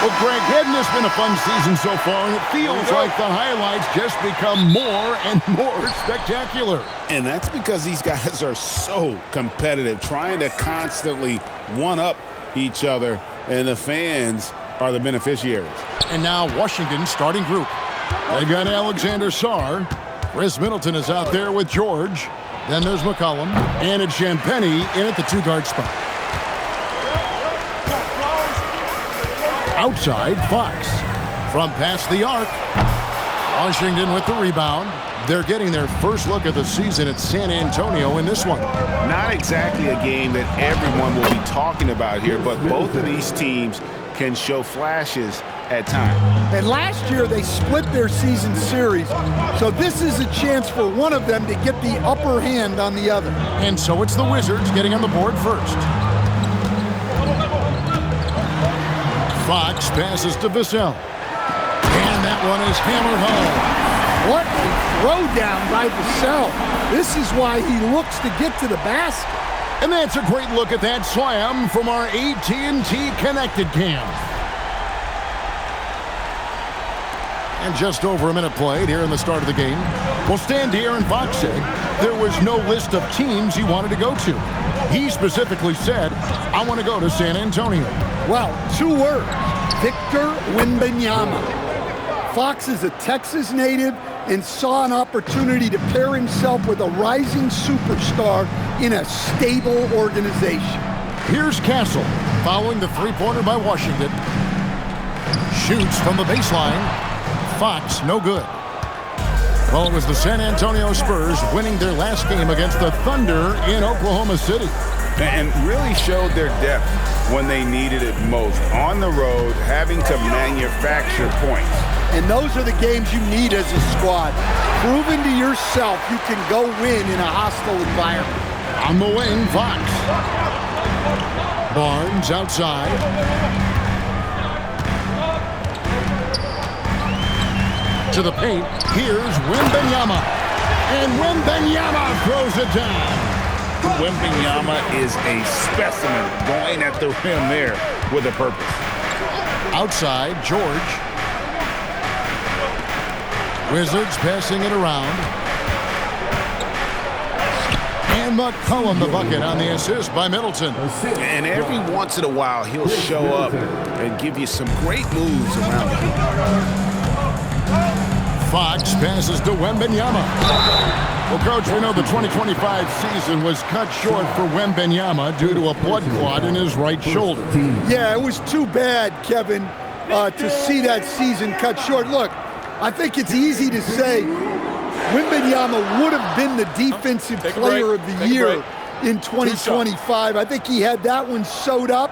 Well, Greg, hadn't this been a fun season so far? And it feels like the highlights just become more and more spectacular. And that's because these guys are so competitive, trying to constantly one-up each other, and the fans are the beneficiaries. And now Washington starting group. They've got Alexander Sarr. Chris Middleton is out there with George. Then there's McCollum. And it's Champagnie in at the two-guard spot. Outside, Fox. From past the arc. Washington with the rebound. They're getting their first look at the season at San Antonio in this one. Not exactly a game that everyone will be talking about here, but both of these teams can show flashes at times. And last year they split their season series, so this is a chance for one of them to get the upper hand on the other. And so it's the Wizards getting on the board first. Fox passes to Vassell. And that one is hammered home. What a throwdown by Vassell. This is why he looks to get to the basket. And that's a great look at that slam from our AT&T Connected Cam. And just over a minute played here in the start of the game. Well, Stan De'Aaron Fox said there was no list of teams he wanted to go to. He specifically said, I want to go to San Antonio. Well, 2 words, Victor Wembanyama. Fox is a Texas native and saw an opportunity to pair himself with a rising superstar in a stable organization. Here's Castle, following the three-pointer by Washington. Shoots from the baseline. Fox, no good. Well, it was the San Antonio Spurs winning their last game against the Thunder in Oklahoma City. And really showed their depth when they needed it most. On the road, having to manufacture points. And those are the games you need as a squad. Proving to yourself you can go win in a hostile environment. On the wing, Fox. Barnes outside. To the paint, here's Wembanyama. And Wembanyama throws it down. Wembanyama is a specimen going at the rim there with a purpose. Outside, George. Wizards passing it around. And McCollum the bucket on the assist by Middleton. And every once in a while, he'll show up and give you some great moves around him. Fox passes to Wembanyama. Well, Coach, we know the 2025 season was cut short for Wembanyama due to a blood clot in his right shoulder. Yeah, it was too bad, Kevin, to see that season cut short. Look, I think it's easy to say Wembanyama would have been the defensive player of the year in 2025. I think he had that one sewed up,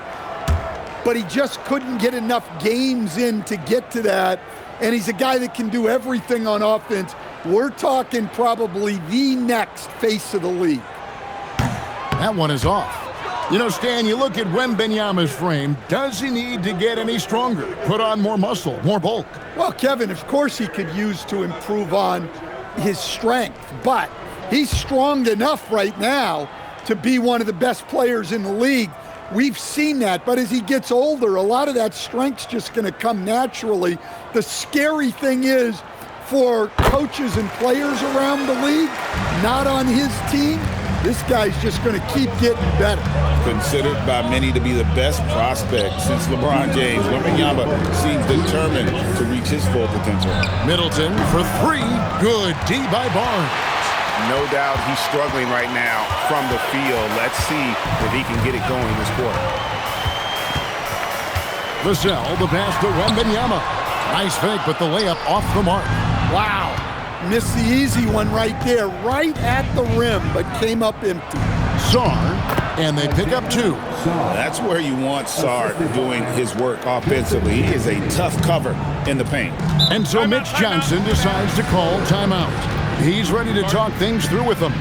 but he just couldn't get enough games in to get to that. And he's a guy that can do everything on offense. We're talking probably the next face of the league. That one is off. You know, Stan, you look at Wembanyama's frame. Does he need to get any stronger? Put on more muscle, more bulk? Well, Kevin, of course he could use to improve on his strength. But he's strong enough right now to be one of the best players in the league. We've seen that, but as he gets older, a lot of that strength's just going to come naturally. The scary thing is, for coaches and players around the league, not on his team, this guy's just going to keep getting better. Considered by many to be the best prospect since LeBron James, Wembanyama seems determined to reach his full potential. Middleton for 3. Good. D by Barnes. No doubt he's struggling right now from the field. Let's see if he can get it going this quarter. Vassell, the pass to Wembanyama. Nice fake, but the layup off the mark. Wow. Missed the easy one right there, right at the rim, but came up empty. Sarr, and they pick up 2. That's where you want Sarr doing his work offensively. He is a tough cover in the paint. And so Mitch Johnson decides to call timeout. He's ready to talk things through with them.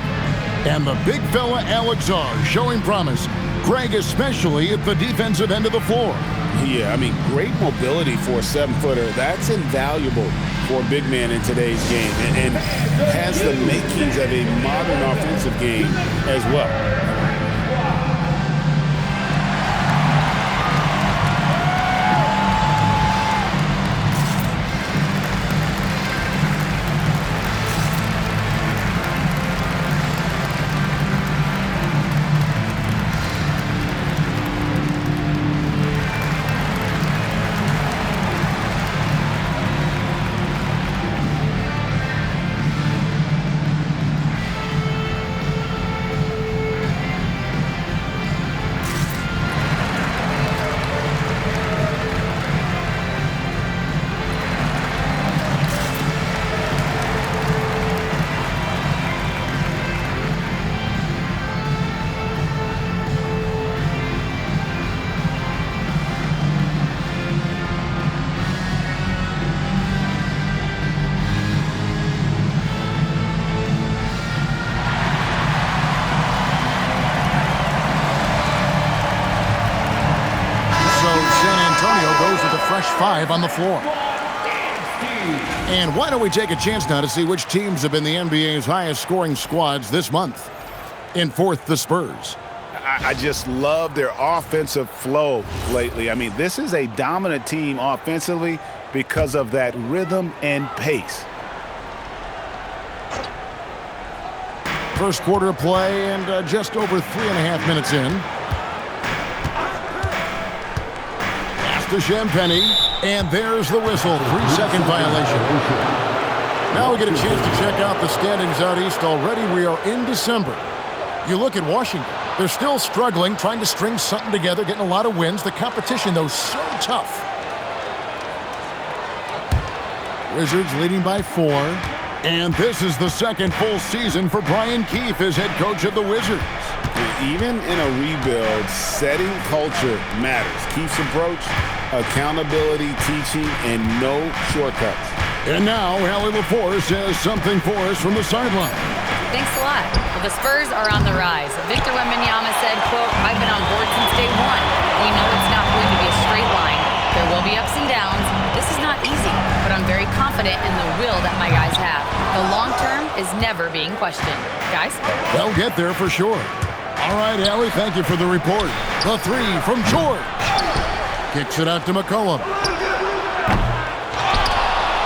And the big fella Alex Sarr showing promise. Greg especially at the defensive end of the floor. Yeah, I mean, great mobility for a 7-footer. That's invaluable for a big man in today's game and has the makings of a modern offensive game as well. goes with a fresh 5 on the floor. And why don't we take a chance now to see which teams have been the NBA's highest scoring squads this month. In fourth, the Spurs. I just love their offensive flow lately. I mean, this is a dominant team offensively because of that rhythm and pace. First quarter of play and just over 3.5 minutes in. Pass to Champagnie, and there's the whistle. 3-second violation. Now we get a chance to check out the standings out east already. We are in December. You look at Washington. They're still struggling, trying to string something together, getting a lot of wins. The competition, though, so tough. Wizards leading by 4. And this is the second full season for Brian Keefe as head coach of the Wizards. Even in a rebuild, setting culture matters. Keefe's approach, accountability, teaching, and no shortcuts. And now, Allie LaForce has something for us from the sideline. Thanks a lot. Well, the Spurs are on the rise. Victor Wembanyama said, quote, "I've been on board since day one. We know it's not going to be a straight line. There will be ups and downs. This is not easy, but I'm very confident in the will that my guys have. The long term is never being questioned." Guys? They'll get there for sure. All right, Allie, thank you for the report. The 3 from George. Kicks it out to McCollum.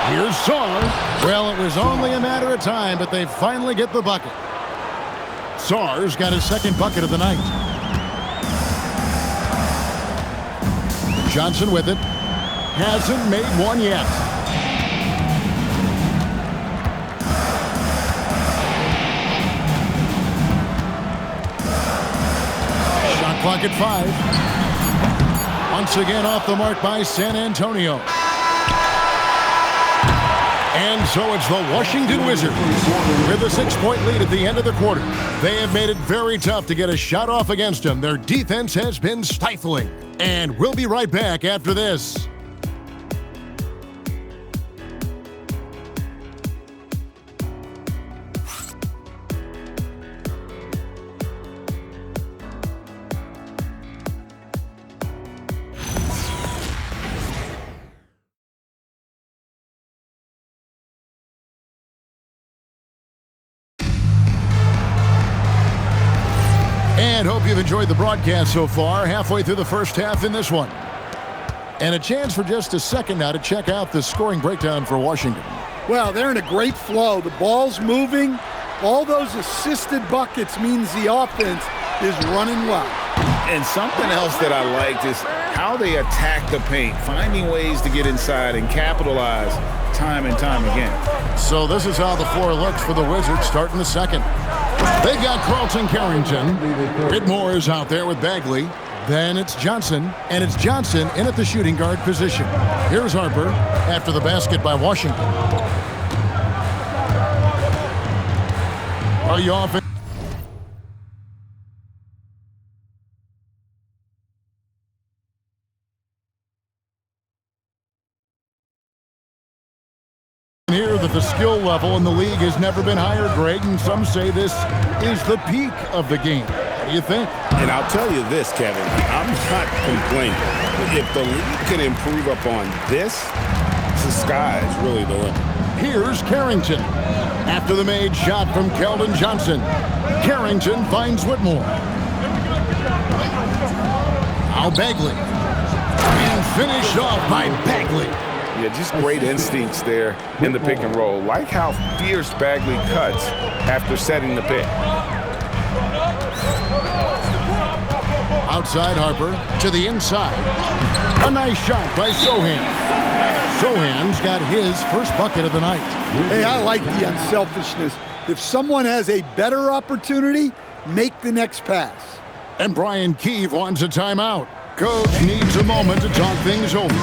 Here's Sarr. Well, it was only a matter of time, but they finally get the bucket. Sarr's got his second bucket of the night. Johnson with it. Hasn't made one yet. Shot clock at 5. Once again off the mark by San Antonio. And so it's the Washington Wizards with a 6-point lead at the end of the quarter. They have made it very tough to get a shot off against them. Their defense has been stifling. And we'll be right back after this. And hope you've enjoyed the broadcast so far. Halfway through the first half in this one. And a chance for just a second now to check out the scoring breakdown for Washington. Well, they're in a great flow. The ball's moving. All those assisted buckets means the offense is running well. And something else that I liked is how they attack the paint, finding ways to get inside and capitalize time and time again. So this is how the floor looks for the Wizards starting the second. They've got Carlton Carrington. Whitmore is out there with Bagley. Then it's Johnson, and it's Johnson in at the shooting guard position. Here's Harper after the basket by Washington. Are you off? Here that the skill level in the league has never been higher, Greg, and some say this is the peak of the game. What do you think? And I'll tell you this, Kevin, I'm not complaining. If the league can improve upon this, the sky is really the limit. Here's Carrington. After the made shot from Keldon Johnson, Carrington finds Whitmore. Now Bagley. And finished off by Bagley. Yeah, just great instincts there in the pick and roll. Like how fierce Bagley cuts after setting the pick. Outside Harper to the inside. A nice shot by Sohan. Sohan's got his first bucket of the night. Hey, I like the unselfishness. If someone has a better opportunity, make the next pass. And Brian Keefe wants a timeout. Coach needs a moment to talk things over.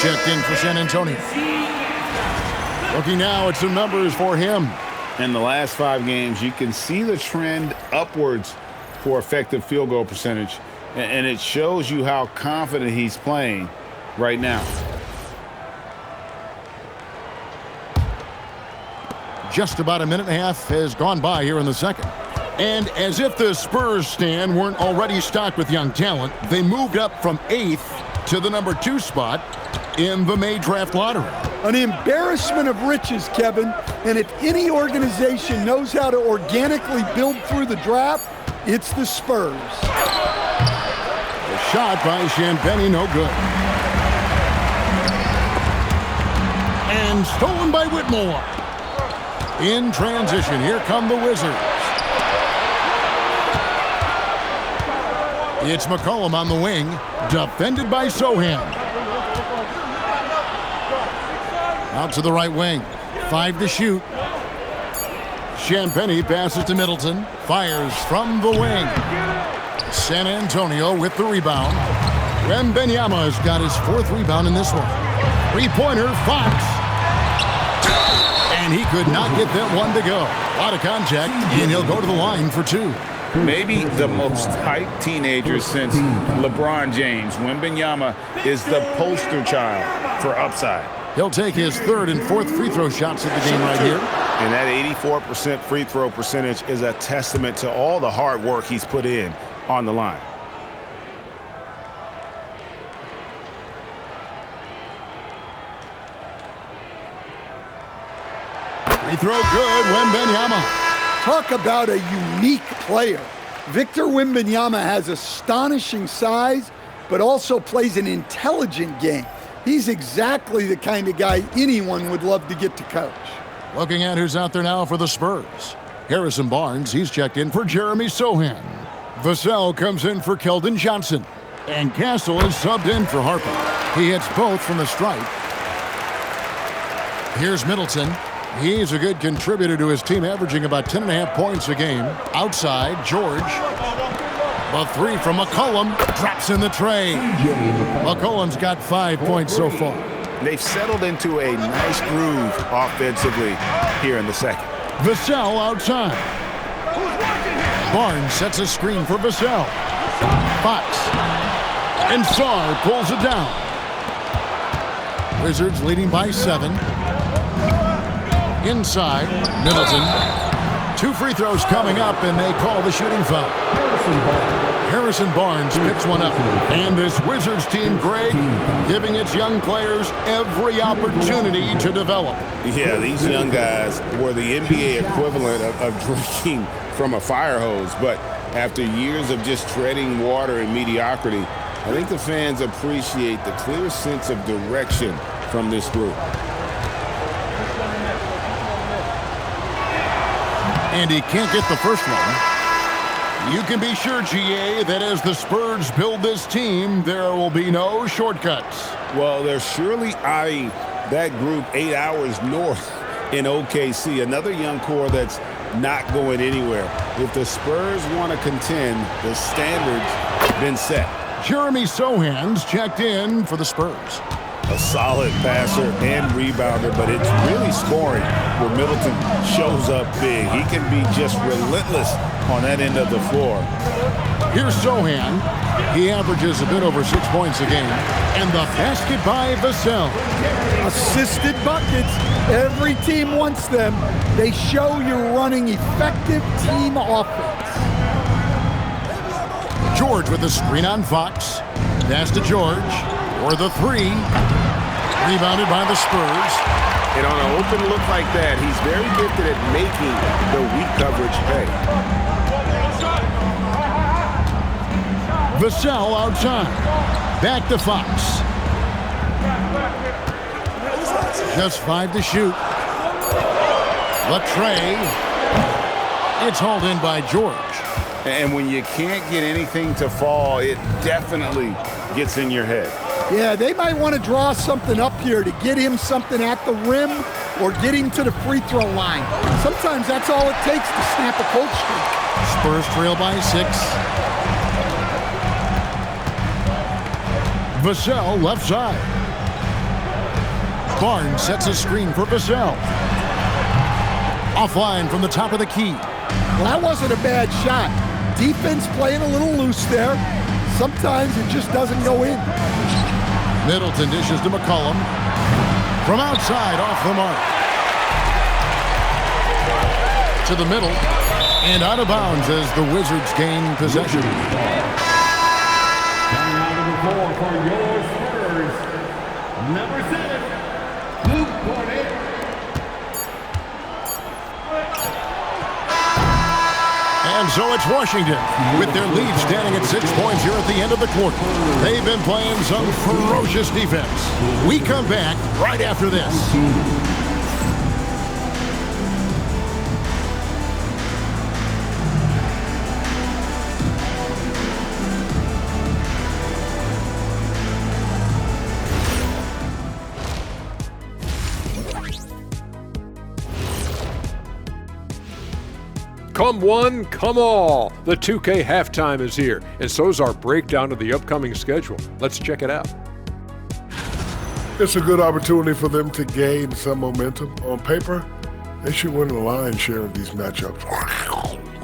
checked in for San Antonio. Looking now at some numbers for him. In the last 5 games, you can see the trend upwards for effective field goal percentage, and it shows you how confident he's playing right now. Just about a minute and a half has gone by here in the second. And as if the Spurs stand weren't already stocked with young talent, they moved up from 8th to the number 2 spot in the May draft lottery. An embarrassment of riches, Kevin. And if any organization knows how to organically build through the draft, it's the Spurs. The shot by Champagnie, no good. And stolen by Whitmore. In transition, here come the Wizards. It's McCollum on the wing, defended by Sohan. Out to the right wing, 5 to shoot. Champagnie passes to Middleton, fires from the wing. San Antonio with the rebound. Wembanyama has got his 4th rebound in this one. 3-pointer, Fox. And he could not get that one to go. A lot of contact, and he'll go to the line for 2. Maybe the most hyped teenager since LeBron James. Wembanyama is the poster child for upside. He'll take his 3rd and 4th free throw shots of the game right here. And that 84% free throw percentage is a testament to all the hard work he's put in on the line. Free throw good, Wembanyama. Talk about a unique player. Victor Wembanyama has astonishing size, but also plays an intelligent game. He's exactly the kind of guy anyone would love to get to coach. Looking at who's out there now for the Spurs. Harrison Barnes, he's checked in for Jeremy Sohan. Vassell comes in for Keldon Johnson. And Castle is subbed in for Harper. He hits both from the stripe. Here's Middleton. He's a good contributor to his team, averaging about 10.5 points a game. Outside, George. The 3 from McCollum drops in the tray. McCollum's got 5 points so far. They've settled into a nice groove offensively here in the second. Vassell outside. Barnes sets a screen for Vassell. Fox. And Sarr pulls it down. Wizards leading by 7. Inside, Middleton. 2 free throws coming up, and they call the shooting foul. Harrison Barnes picks one up. And this Wizards team, Greg, giving its young players every opportunity to develop. Yeah, these young guys were the NBA equivalent of drinking from a fire hose. But after years of just treading water and mediocrity, I think the fans appreciate the clear sense of direction from this group. And he can't get the first one. You can be sure, GA, that as the Spurs build this team, there will be no shortcuts. Well, they're surely eyeing that group 8 hours north in OKC. Another young core that's not going anywhere. If the Spurs want to contend, the standard's been set. Jeremy Sohan's checked in for the Spurs. A solid passer and rebounder, but it's really scoring where Middleton shows up big. He can be just relentless on that end of the floor. Here's Sohan. He averages a bit over 6 points a game. And the basket by Vassell. Assisted buckets. Every team wants them. They show you're running effective team offense. George with the screen on Fox. Pass to George for the 3. Rebounded by the Spurs. And on an open look like that, he's very gifted at making the weak coverage pay. Vassell outside. Back to Fox. Just 5 to shoot. Latrey. It's hauled in by George. And when you can't get anything to fall, it definitely gets in your head. Yeah, they might want to draw something up here to get him something at the rim or get him to the free throw line. Sometimes that's all it takes to snap a cold streak. Spurs trail by 6. Vassell left side. Barnes sets a screen for Vassell. Offline from the top of the key. Well, that wasn't a bad shot. Defense playing a little loose there. Sometimes it just doesn't go in. Middleton dishes to McCollum. From outside, off the mark. To the middle. And out of bounds as the Wizards gain possession. Coming out of the floor for your Spurs, number 7, Luke Cornet. And so it's Washington with their lead standing at 6 points here at the end of the quarter. They've been playing some ferocious defense. We come back right after this. Come one, come all. The 2K halftime is here, and so's our breakdown of the upcoming schedule. Let's check it out. It's a good opportunity for them to gain some momentum. On paper, they should win the lion's share of these matchups.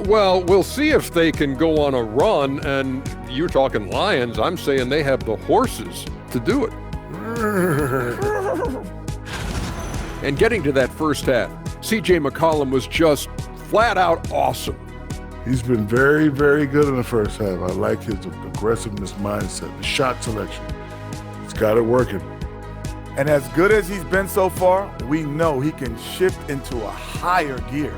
Well, we'll see if they can go on a run, and you're talking Lions. I'm saying they have the horses to do it. And getting to that first half, C.J. McCollum was just flat out awesome. He's been very, very good in the first half. I like his aggressiveness mindset, the shot selection. He's got it working. And as good as he's been so far, we know he can shift into a higher gear.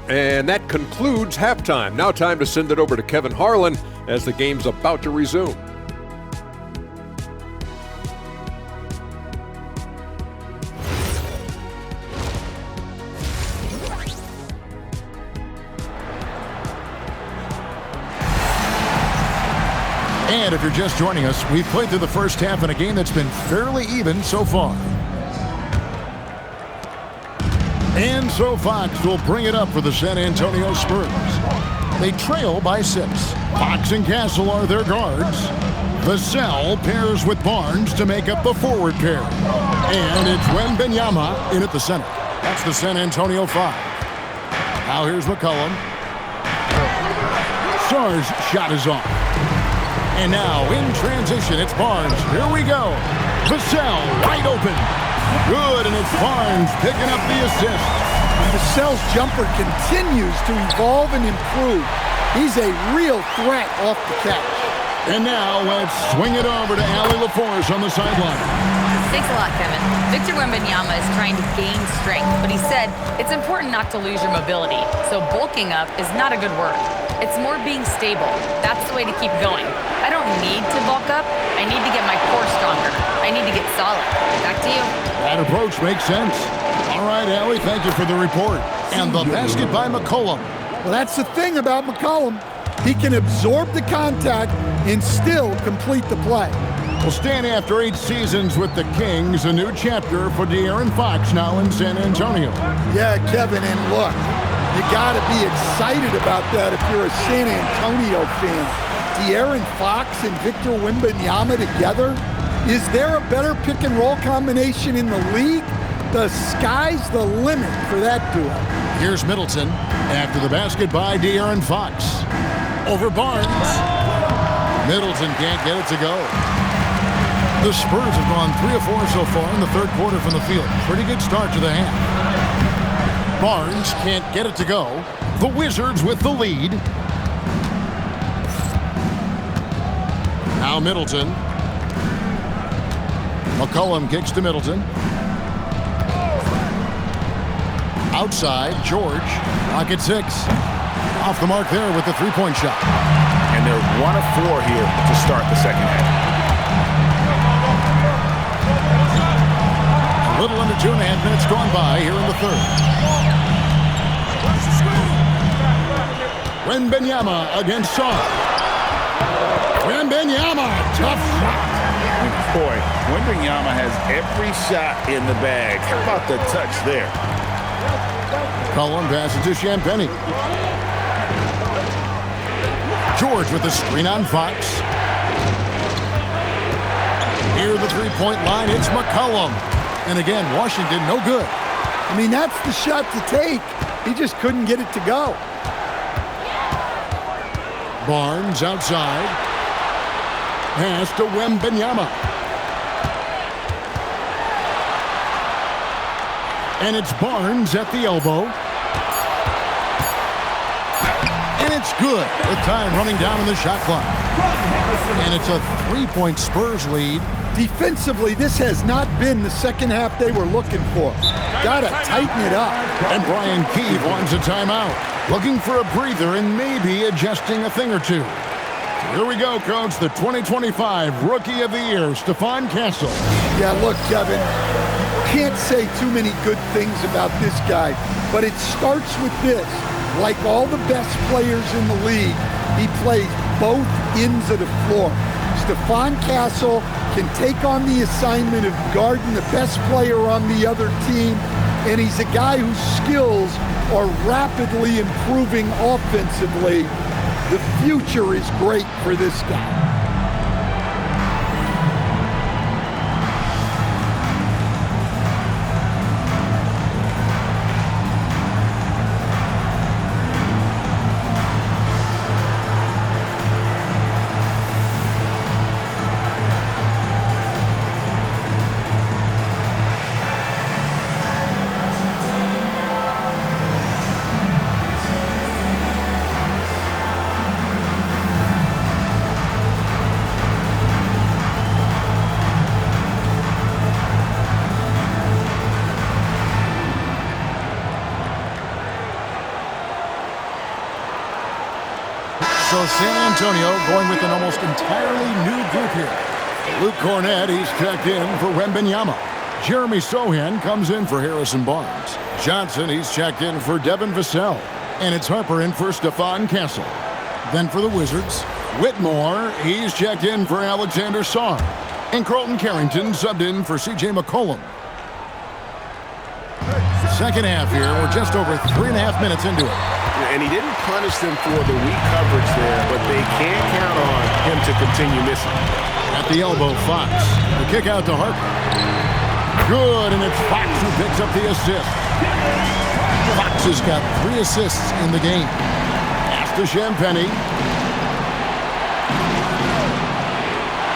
And that concludes halftime. Now time to send it over to Kevin Harlan as the game's about to resume. And if you're just joining us, we've played through the first half in a game that's been fairly even so far. And so Fox will bring it up for the San Antonio Spurs. They trail by 6. Fox and Castle are their guards. Vassell pairs with Barnes to make up the forward pair. And it's Wembanyama in at the center. That's the San Antonio 5. Now here's McCollum. Sarr's shot is off. And now, in transition, it's Barnes. Here we go. Vassell, wide open. Good, and it's Barnes picking up the assist. Vassell's jumper continues to evolve and improve. He's a real threat off the catch. And now, let's swing it over to Allie LaForce on the sideline. Thanks a lot, Kevin. Victor Wembanyama is trying to gain strength, but he said it's important not to lose your mobility. So bulking up is not a good word. It's more being stable. That's the way to keep going. I don't need to bulk up. I need to get my core stronger. I need to get solid. Back to you. That approach makes sense. All right, Allie, thank you for the report. And the basket by McCollum. Well, that's the thing about McCollum. He can absorb the contact and still complete the play. Well, Stan, after 8 seasons with the Kings, a new chapter for De'Aaron Fox now in San Antonio. Yeah, Kevin, and look, you got to be excited about that if you're a San Antonio fan. De'Aaron Fox and Victor Wembanyama together? Is there a better pick-and-roll combination in the league? The sky's the limit for that duo. Here's Middleton after the basket by De'Aaron Fox. Over Barnes. Middleton can't get it to go. The Spurs have gone 3 of 4 so far in the third quarter from the field. Pretty good start to the half. Barnes can't get it to go. The Wizards with the lead. Now Middleton. McCollum kicks to Middleton. Outside, George. Rocket 6. Off the mark there with the three-point shot. And they're 1 of 4 here to start the second half. A little under 2.5 minutes gone by here in the third. Wembanyama against Sarr. Wembanyama, tough shot. Boy, Wembanyama has every shot in the bag. How about the touch there? Cullen passes to Champagnie. George with the screen on Fox. Near the three-point line, it's McCollum. And again, Washington, no good. I mean, that's the shot to take. He just couldn't get it to go. Barnes outside. Pass to Wembanyama. And it's Barnes at the elbow. And it's good with time running down in the shot clock. And it's a three-point Spurs lead. Defensively, this has not been the second half they were looking for. Gotta tighten it up. And Brian Keefe wants a timeout. Looking for a breather and maybe adjusting a thing or two. Here we go, Coach. The 2025 Rookie of the Year, Stephon Castle. Yeah, look, Kevin, can't say too many good things about this guy, but it starts with this. Like all the best players in the league, he plays both ends of the floor. Stephon Castle can take on the assignment of guarding the best player on the other team, and he's a guy whose skills are rapidly improving offensively. The future is great for this guy. So San Antonio going with an almost entirely new group here. Luke Cornett, he's checked in for Wembanyama. Jeremy Sohan comes in for Harrison Barnes. Johnson, he's checked in for Devin Vassell. And it's Harper in for Stephon Castle. Then for the Wizards, Whitmore, he's checked in for Alexander Sarr. And Carlton Carrington subbed in for C.J. McCollum. Second half here, we're just over 3.5 minutes into it. And he didn't punish them for the weak coverage there, but they can't count on him to continue missing. At the elbow, Fox. The kick out to Harper. Good, and it's Fox who picks up the assist. Fox has got 3 assists in the game. Pass to Champagnie.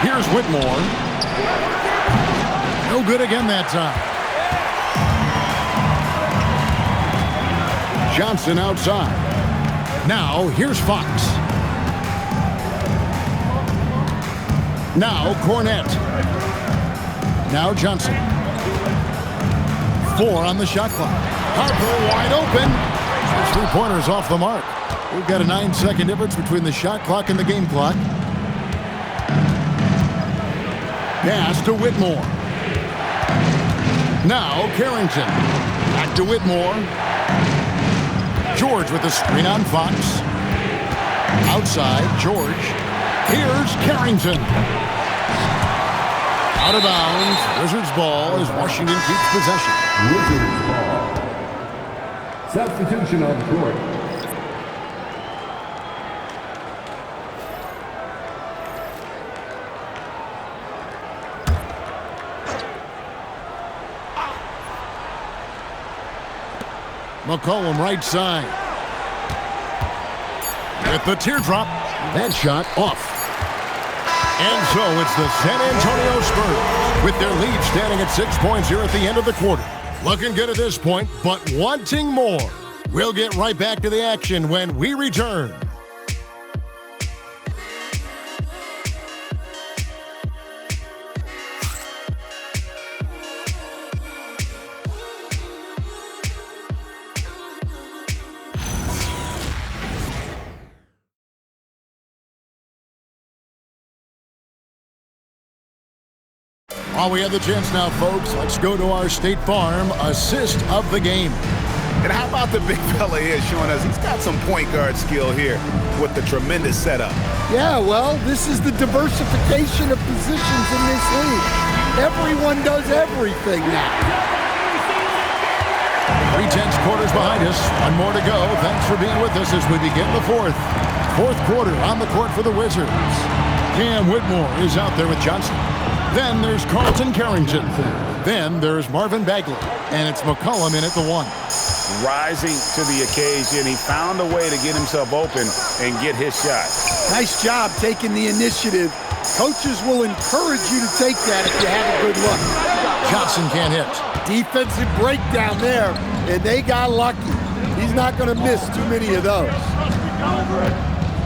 Here's Whitmore. No good again that time. Johnson outside. Now, here's Fox. Now, Cornett. Now, Johnson. 4 on the shot clock. Harper wide open. His three-pointer's off the mark. We've got a 9-second difference between the shot clock and the game clock. Pass to Whitmore. Now, Carrington. Back to Whitmore. George with the screen on Fox. Outside, George. Here's Carrington. Out of bounds. Wizards ball as Washington keeps possession. Wizards ball. Substitution on the court. McCollum right side. With the teardrop. That shot off. And so it's the San Antonio Spurs with their lead standing at 6 points here at the end of the quarter. Looking good at this point, but wanting more. We'll get right back to the action when we return. While we have the chance now, folks, let's go to our State Farm assist of the game. And how about the big fella here showing us he's got some point guard skill here with the tremendous setup. Yeah, well, this is the diversification of positions in this league. Everyone does everything now. 3/10 quarters behind us. One more to go. Thanks for being with us as we begin the fourth quarter on the court for the Wizards. Cam Whitmore is out there with Johnson. Then there's Carlton Carrington. Then there's Marvin Bagley. And it's McCollum in at the 1. Rising to the occasion. He found a way to get himself open and get his shot. Nice job taking the initiative. Coaches will encourage you to take that if you have a good look. Johnson can't hit. Defensive breakdown there, and they got lucky. He's not going to miss too many of those.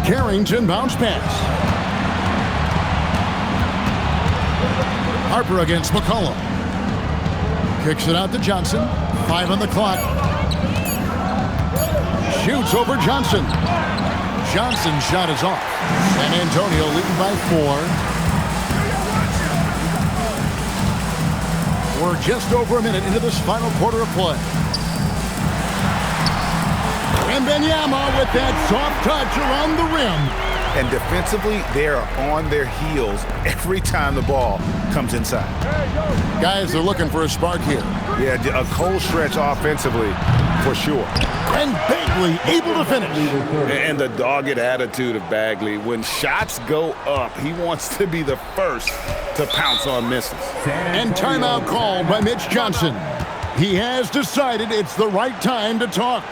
Carrington bounce pass. Harper against McCollum. Kicks it out to Johnson. 5 on the clock. Shoots over Johnson. Johnson's shot is off. San Antonio leading by 4. We're just over a minute into this final quarter of play. Wembanyama with that soft touch around the rim. And defensively, they are on their heels every time the ball comes inside. Guys are looking for a spark here. Yeah, a cold stretch offensively, for sure. And Bagley able to finish. And the dogged attitude of Bagley. When shots go up, he wants to be the first to pounce on misses. And timeout called by Mitch Johnson. He has decided it's the right time to talk.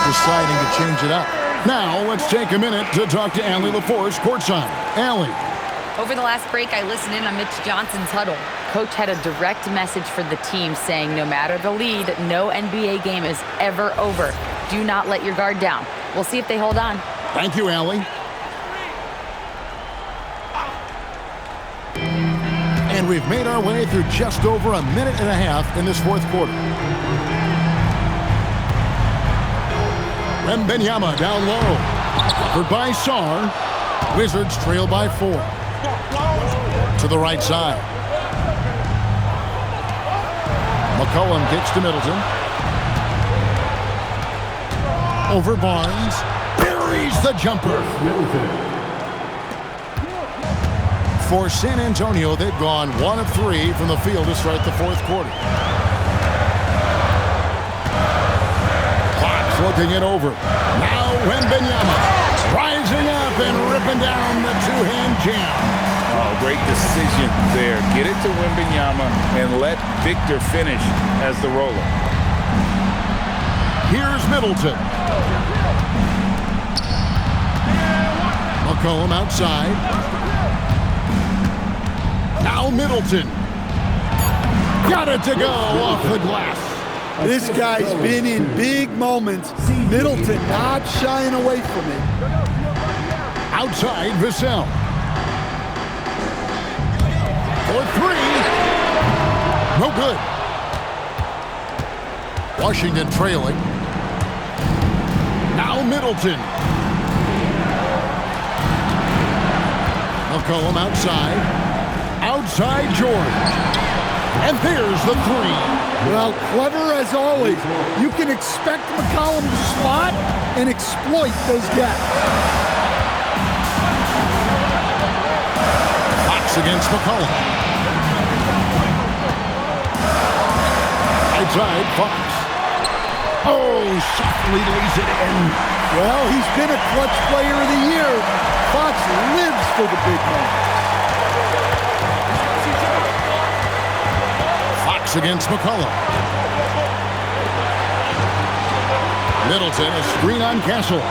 Deciding to change it up. Now, let's take a minute to talk to Allie LaForce courtside. Allie. Over the last break, I listened in on Mitch Johnson's huddle. Coach had a direct message for the team saying no matter the lead, no NBA game is ever over. Do not let your guard down. We'll see if they hold on. Thank you, Allie. And we've made our way through just over a minute and a half in this fourth quarter. Wembanyama down low. Covered by Sarr. Wizards trail by 4. To the right side. McCollum kicks to Middleton. Over Barnes. Buries the jumper. For San Antonio, they've gone 1 of 3 from the field to start the fourth quarter. Looking it over. Now Wembanyama rising up and ripping down the two-hand jam. Oh, great decision there. Get it to Wembanyama and let Victor finish as the roller. Here's Middleton. McCollum outside. Now Middleton. Got it to go off the glass. This guy's been in big moments. Middleton not shying away from it. Outside, Vassell. For 3. No good. Washington trailing. Now Middleton. McCollum outside. Outside George. And there's the 3. Well, clever as always. You can expect McCollum to spot and exploit those gaps. Fox against McCollum. Outside, Fox. Oh, softly lays it in. Well, he's been a clutch player of the year. Fox lives for the big moments. Fox against McCollum. Middleton, a screen on Castle.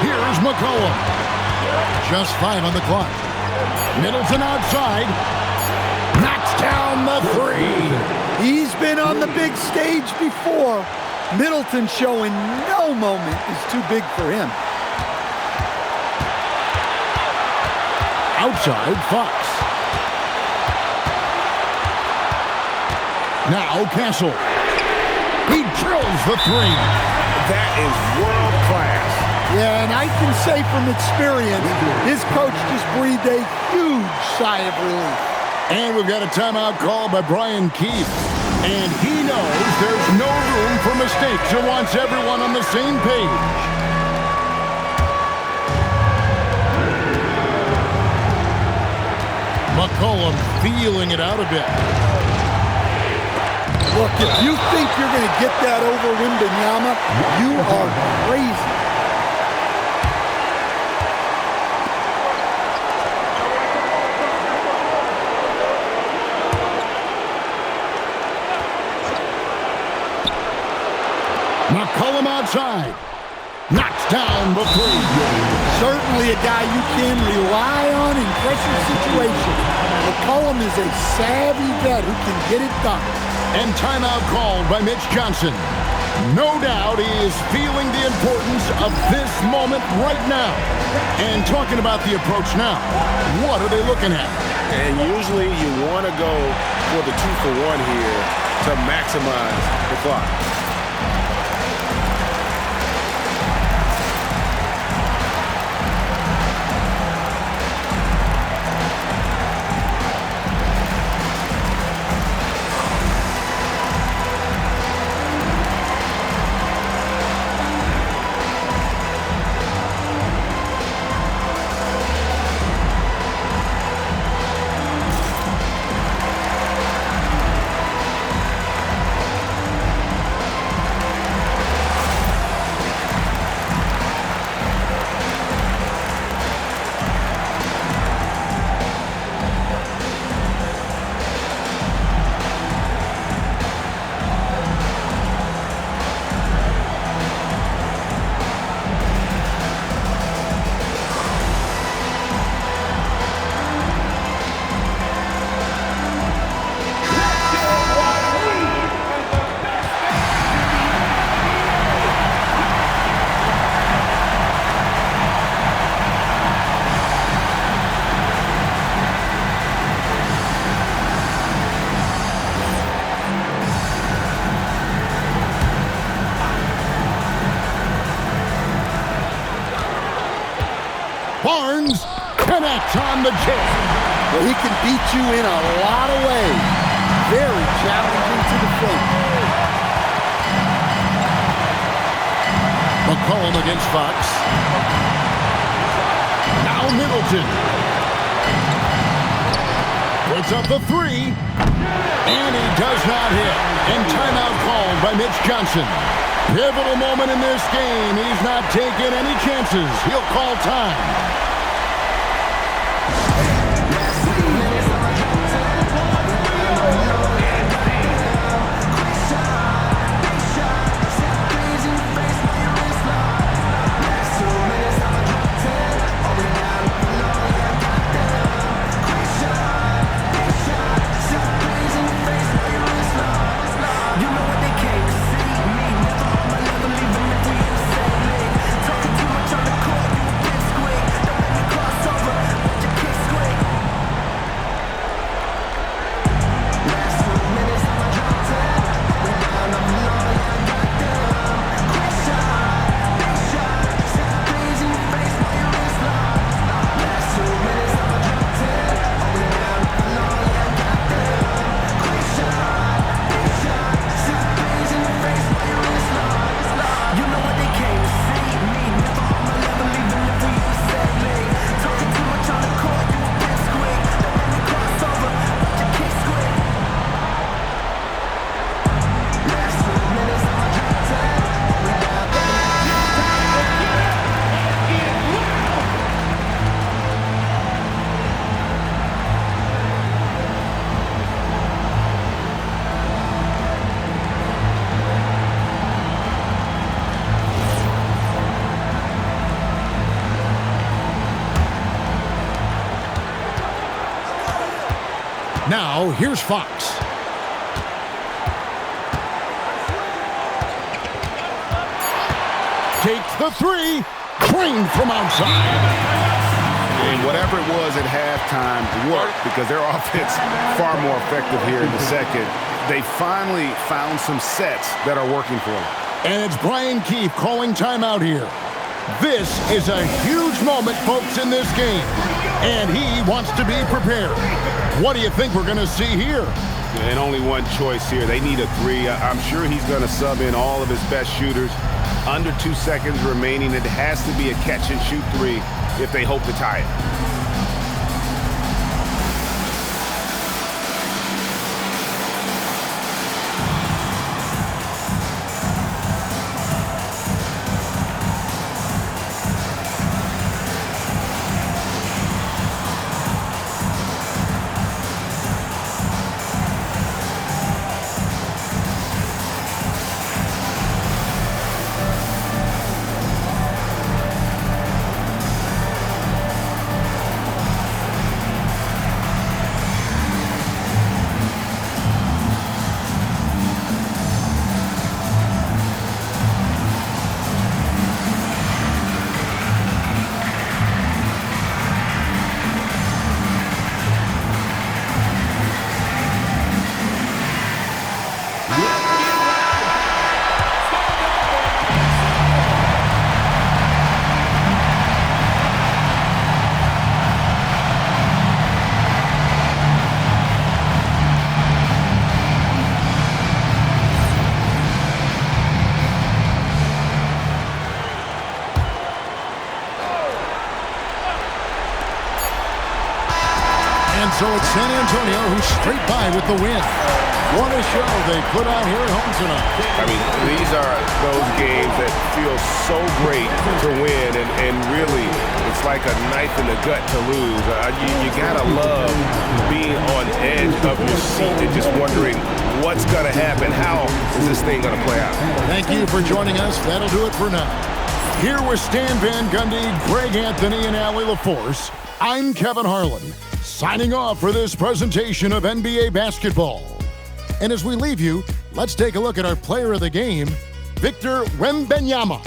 Here's McCollum. Just 5 on the clock. Middleton outside. Knocks down the 3. He's been on the big stage before. Middleton showing no moment is too big for him. Outside, Fox. Now Castle. He drills the 3. That is world class. Yeah, and I can say from experience, his coach just breathed a huge sigh of relief. And we've got a timeout call by Brian Keefe. And he knows there's no room for mistakes and wants everyone on the same page. McCollum feeling it out a bit. Look, if you think you're going to get that over Wembanyama, you are crazy. McCollum outside. Knocks down the 3. Certainly a guy you can rely on in pressure situations. McCollum is a savvy vet who can get it done. And timeout called by Mitch Johnson. No doubt he is feeling the importance of this moment right now. And talking about the approach now, what are they looking at? And usually you want to go for the 2-for-1 here to maximize the clock. Barnes connects on the kick. Well, he can beat you in a lot of ways. Very challenging to defend. McCollum against Fox. Now Middleton. Puts up the 3. And he does not hit. And timeout called by Mitch Johnson. Pivotal moment in this game. He's not taking any chances. He'll call time. Now, here's Fox. Takes the three. Drained from outside. And whatever it was at halftime worked because their offense far more effective here in the second. They finally found some sets that are working for them. And it's Brian Keefe calling timeout here. This is a huge moment, folks, in this game. And he wants to be prepared. What do you think we're going to see here? And only one choice here. They need a three. I'm sure he's going to sub in all of his best shooters. Under 2 seconds remaining. It has to be a catch-and-shoot three if they hope to tie it. So it's San Antonio who's straight by with the win. What a show they put out here at home tonight. I mean, these are those games that feel so great to win, and really, it's like a knife in the gut to lose. You gotta love being on edge of your seat and just wondering what's gonna happen. How is this thing gonna play out? Thank you for joining us. That'll do it for now. Here with Stan Van Gundy, Greg Anthony, and Allie LaForce, I'm Kevin Harlan, signing off for this presentation of NBA basketball. And as we leave you, let's take a look at our player of the game, Victor Wembanyama.